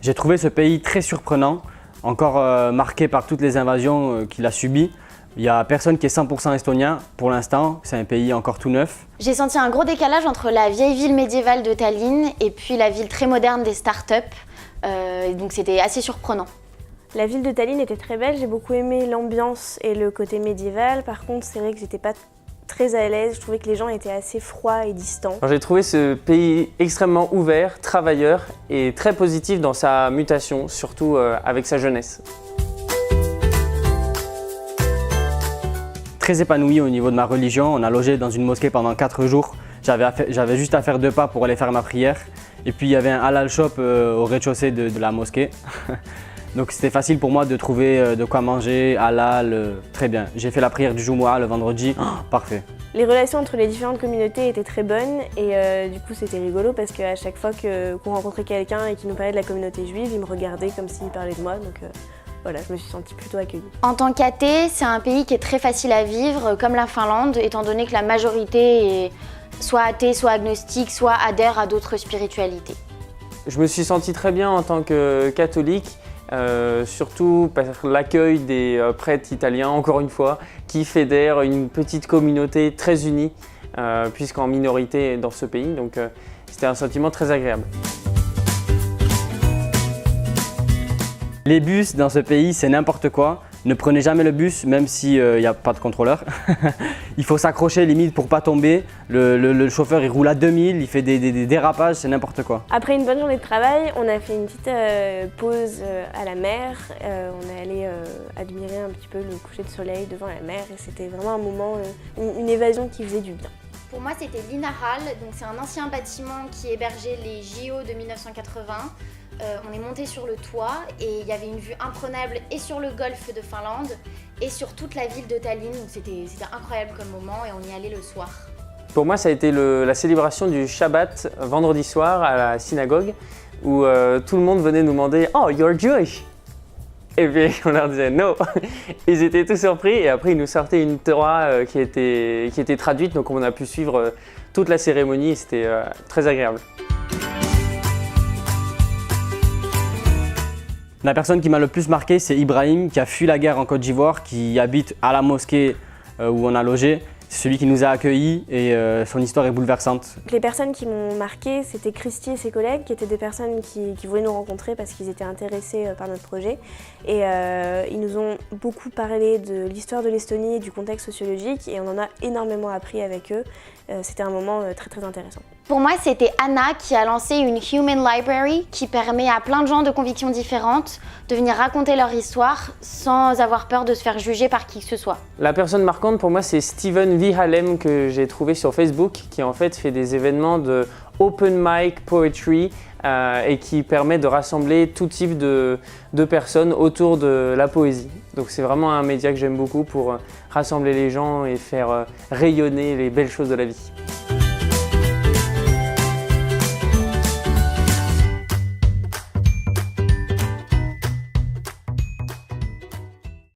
J'ai trouvé ce pays très surprenant, encore marqué par toutes les invasions qu'il a subies. Il n'y a personne qui est 100% estonien pour l'instant, c'est un pays encore tout neuf. J'ai senti un gros décalage entre la vieille ville médiévale de Tallinn et puis la ville très moderne des startups, donc c'était assez surprenant. La ville de Tallinn était très belle, j'ai beaucoup aimé l'ambiance et le côté médiéval. Par contre, c'est vrai que j'étais pas très à l'aise, je trouvais que les gens étaient assez froids et distants. J'ai trouvé ce pays extrêmement ouvert, travailleur et très positif dans sa mutation, surtout avec sa jeunesse. Très épanoui au niveau de ma religion, on a logé dans une mosquée pendant 4 jours. J'avais juste à faire 2 pas pour aller faire ma prière. Et puis il y avait un halal shop au rez-de-chaussée de la mosquée. Donc c'était facile pour moi de trouver de quoi manger, halal, très bien. J'ai fait la prière du Jumu'ah le vendredi, parfait. Les relations entre les différentes communautés étaient très bonnes et du coup c'était rigolo parce qu'à chaque fois qu'on rencontrait quelqu'un et qu'il nous parlait de la communauté juive, il me regardait comme s'il parlait de moi. Donc voilà, je me suis sentie plutôt accueillie. En tant qu'athée, c'est un pays qui est très facile à vivre, comme la Finlande, étant donné que la majorité est soit athée, soit agnostique, soit adhère à d'autres spiritualités. Je me suis sentie très bien en tant que catholique. Surtout par l'accueil des prêtres italiens, encore une fois, qui fédèrent une petite communauté très unie, puisqu'en minorité dans ce pays, donc c'était un sentiment très agréable. Les bus dans ce pays, c'est n'importe quoi. Ne prenez jamais le bus, même s'il n'y a pas de contrôleur. Il faut s'accrocher limite pour pas tomber. Le chauffeur il roule à 2000, il fait des dérapages, c'est n'importe quoi. Après une bonne journée de travail, on a fait une petite pause à la mer. On est allé admirer un petit peu le coucher de soleil devant la mer et c'était vraiment un moment, une évasion qui faisait du bien. Pour moi, c'était l'Inahal, donc c'est un ancien bâtiment qui hébergeait les JO de 1980. On est monté sur le toit et il y avait une vue imprenable et sur le golfe de Finlande et sur toute la ville de Tallinn. Donc c'était incroyable comme moment et on y allait le soir. Pour moi, ça a été la célébration du Shabbat vendredi soir à la synagogue où tout le monde venait nous demander « Oh, you're Jewish !» Et puis on leur disait « No !» Ils étaient tous surpris et après ils nous sortaient une Torah qui était traduite, donc on a pu suivre toute la cérémonie et c'était très agréable. La personne qui m'a le plus marqué, c'est Ibrahim, qui a fui la guerre en Côte d'Ivoire, qui habite à la mosquée où on a logé. C'est celui qui nous a accueillis et son histoire est bouleversante. Les personnes qui m'ont marqué, c'était Christy et ses collègues, qui étaient des personnes qui voulaient nous rencontrer parce qu'ils étaient intéressés par notre projet. Et ils nous ont beaucoup parlé de l'histoire de l'Estonie et du contexte sociologique et on en a énormément appris avec eux. C'était un moment très très intéressant. Pour moi, c'était Anna qui a lancé une Human Library qui permet à plein de gens de convictions différentes de venir raconter leur histoire sans avoir peur de se faire juger par qui que ce soit. La personne marquante pour moi, c'est Steven Vihalem que j'ai trouvé sur Facebook qui en fait fait des événements de open mic poetry et qui permet de rassembler tout type de personnes autour de la poésie. Donc c'est vraiment un média que j'aime beaucoup pour rassembler les gens et faire rayonner les belles choses de la vie.